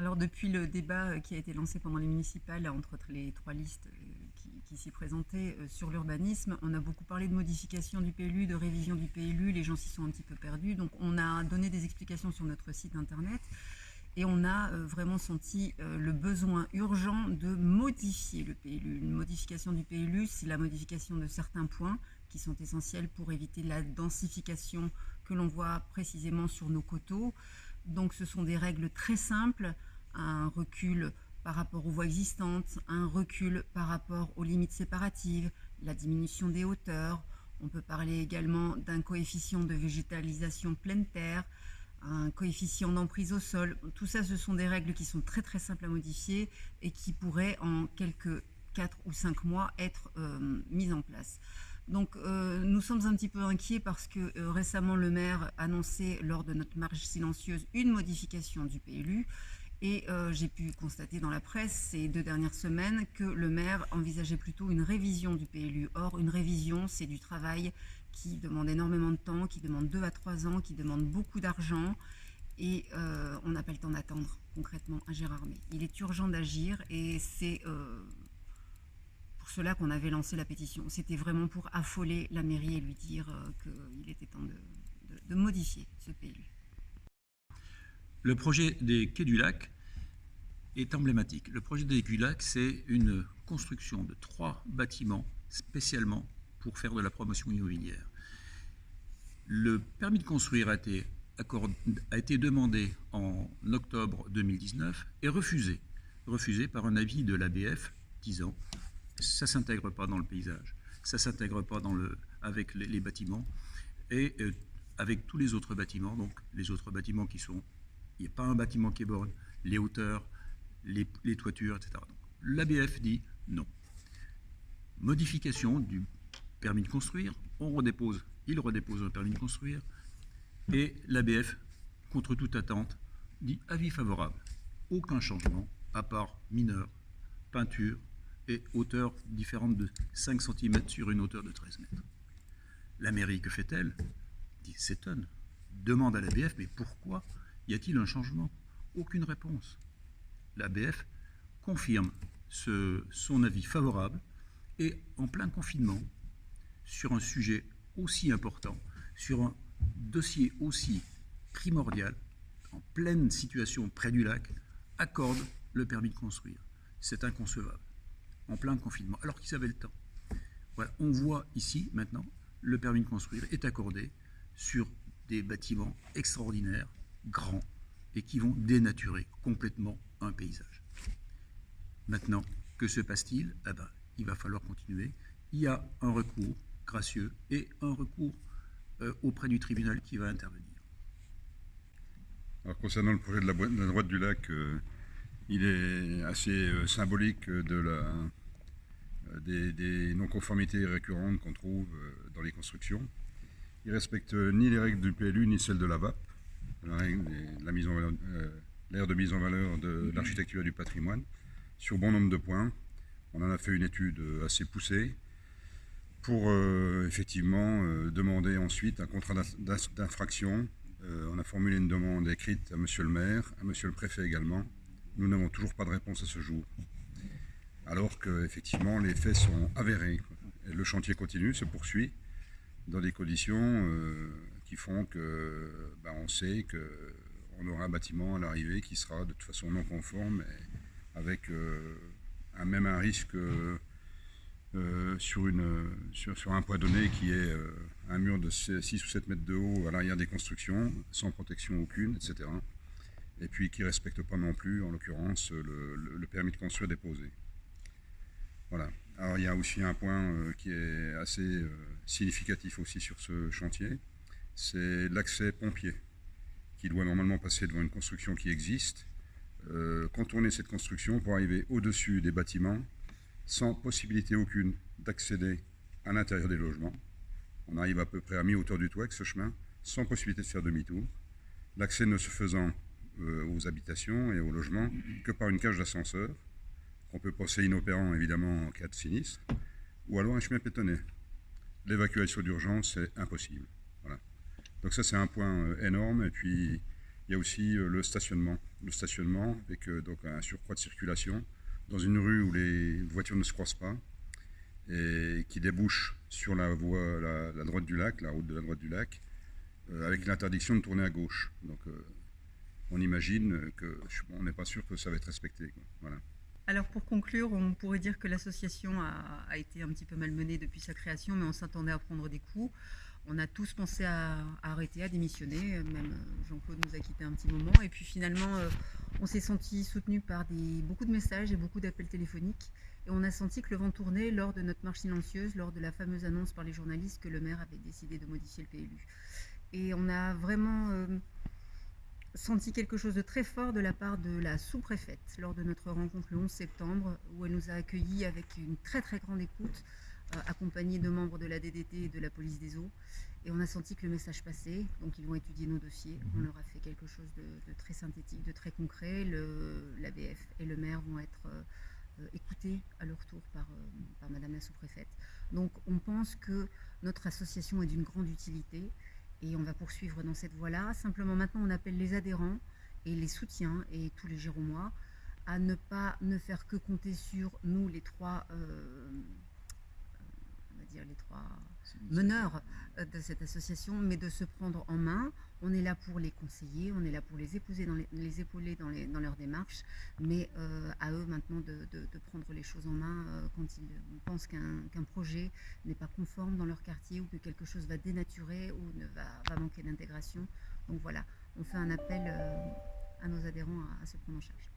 Alors depuis le débat qui a été lancé pendant les municipales entre les trois listes qui s'y présentaient sur l'urbanisme, on a beaucoup parlé de modification du PLU, de révision du PLU, les gens s'y sont un petit peu perdus. Donc on a donné des explications sur notre site internet et on a vraiment senti le besoin urgent de modifier le PLU. Une modification du PLU, c'est la modification de certains points qui sont essentiels pour éviter la densification que l'on voit précisément sur nos coteaux. Donc ce sont des règles très simples, un recul par rapport aux voies existantes, un recul par rapport aux limites séparatives, la diminution des hauteurs. On peut parler également d'un coefficient de végétalisation pleine terre, un coefficient d'emprise au sol. Tout ça, ce sont des règles qui sont très très simples à modifier et qui pourraient en quelques 4 ou 5 mois être mises en place. Donc nous sommes un petit peu inquiets parce que récemment le maire a annoncé lors de notre marche silencieuse une modification du PLU et j'ai pu constater dans la presse ces 2 dernières semaines que le maire envisageait plutôt une révision du PLU. Or une révision, c'est du travail qui demande énormément de temps, qui demande 2 à 3 ans, qui demande beaucoup d'argent et on n'a pas le temps d'attendre concrètement à Gérardmer. Il est urgent d'agir et c'est pour cela qu'on avait lancé la pétition. C'était vraiment pour affoler la mairie et lui dire qu'il était temps de modifier ce PLU. Le projet des Quais du Lac est emblématique. Le projet des Quais du Lac, c'est une construction de 3 bâtiments spécialement pour faire de la promotion immobilière. Le permis de construire a été demandé en octobre 2019 et refusé par un avis de l'ABF disant ça ne s'intègre pas dans le paysage, ça ne s'intègre pas avec les bâtiments et avec tous les autres bâtiments, donc les autres bâtiments qui sont, il n'y a pas un bâtiment qui est borne, les hauteurs, les toitures, etc. L'ABF dit non. Modification du permis de construire, il redépose un permis de construire et l'ABF, contre toute attente, dit avis favorable. Aucun changement, à part mineur, peinture et hauteur différente de 5 cm sur une hauteur de 13 mètres. La mairie, que fait-elle? S'étonne, demande à l'ABF, mais pourquoi y a-t-il un changement? Aucune réponse. L'ABF confirme son avis favorable et en plein confinement, sur un sujet aussi important, sur un dossier aussi primordial, en pleine situation près du lac, accorde le permis de construire. C'est inconcevable, en plein confinement, alors qu'ils avaient le temps. Voilà, on voit ici, maintenant, le permis de construire est accordé sur des bâtiments extraordinaires, grands, et qui vont dénaturer complètement un paysage. Maintenant, que se passe-t-il? Eh ben, il va falloir continuer. Il y a un recours gracieux et un recours auprès du tribunal qui va intervenir. Alors, concernant le projet de la droite du lac, il est assez symbolique des non-conformités récurrentes qu'on trouve dans les constructions. Il ne respecte ni les règles du PLU ni celles de la VAP, l'aire de mise en valeur de l'architecture et du patrimoine, sur bon nombre de points. On en a fait une étude assez poussée pour effectivement demander ensuite un contrat d'infraction. On a formulé une demande écrite à monsieur le maire, à monsieur le préfet également. Nous n'avons toujours pas de réponse à ce jour. Alors qu'effectivement les faits sont avérés. Et le chantier continue, se poursuit dans des conditions qui font que on sait qu'on aura un bâtiment à l'arrivée qui sera de toute façon non conforme et avec même un risque sur un point donné qui est un mur de 6 ou 7 mètres de haut à l'arrière des constructions, sans protection aucune, etc. Et puis qui ne respecte pas non plus, en l'occurrence, le permis de construire déposé. Voilà. Alors il y a aussi un point qui est assez significatif aussi sur ce chantier, c'est l'accès pompier, qui doit normalement passer devant une construction qui existe, contourner cette construction pour arriver au-dessus des bâtiments, sans possibilité aucune d'accéder à l'intérieur des logements. On arrive à peu près à mi-hauteur du toit avec ce chemin, sans possibilité de faire demi-tour. L'accès ne se faisant aux habitations et aux logements que par une cage d'ascenseur, qu'on peut passer inopérant évidemment en cas de sinistre, ou alors un chemin pétonné. L'évacuation d'urgence est impossible. Voilà. Donc ça c'est un point énorme, et puis Il y a aussi le stationnement. Le stationnement avec donc un surcroît de circulation dans une rue où les voitures ne se croisent pas et qui débouche sur la voie, la droite du lac, la route de la droite du lac, avec l'interdiction de tourner à gauche. Donc on imagine qu'on n'est pas sûr que ça va être respecté, quoi. Voilà. Alors pour conclure, on pourrait dire que l'association a été un petit peu malmenée depuis sa création, mais on s'attendait à prendre des coups. On a tous pensé à arrêter, à démissionner, même Jean-Claude nous a quittés un petit moment. Et puis finalement, on s'est senti soutenu par beaucoup de messages et beaucoup d'appels téléphoniques. Et on a senti que le vent tournait lors de notre marche silencieuse, lors de la fameuse annonce par les journalistes que le maire avait décidé de modifier le PLU. Et on a vraiment senti quelque chose de très fort de la part de la sous-préfète lors de notre rencontre le 11 septembre, où elle nous a accueillis avec une très très grande écoute, accompagnée de membres de la DDT et de la police des eaux. Et on a senti que le message passait, donc ils vont étudier nos dossiers. On leur a fait quelque chose de très synthétique, de très concret. L'ABF et le maire vont être écoutés à leur tour par Madame la sous-préfète. Donc on pense que notre association est d'une grande utilité. Et on va poursuivre dans cette voie-là. Simplement, maintenant, on appelle les adhérents et les soutiens et tous les Géromois à ne pas ne faire que compter sur nous, les trois meneurs de cette association, mais de se prendre en main. On est là pour les conseiller, on est là pour les épauler dans leur démarche, mais à eux maintenant de prendre les choses en main quand ils pensent qu'un projet n'est pas conforme dans leur quartier ou que quelque chose va dénaturer ou va manquer d'intégration. Donc voilà, on fait un appel à nos adhérents à se prendre en charge.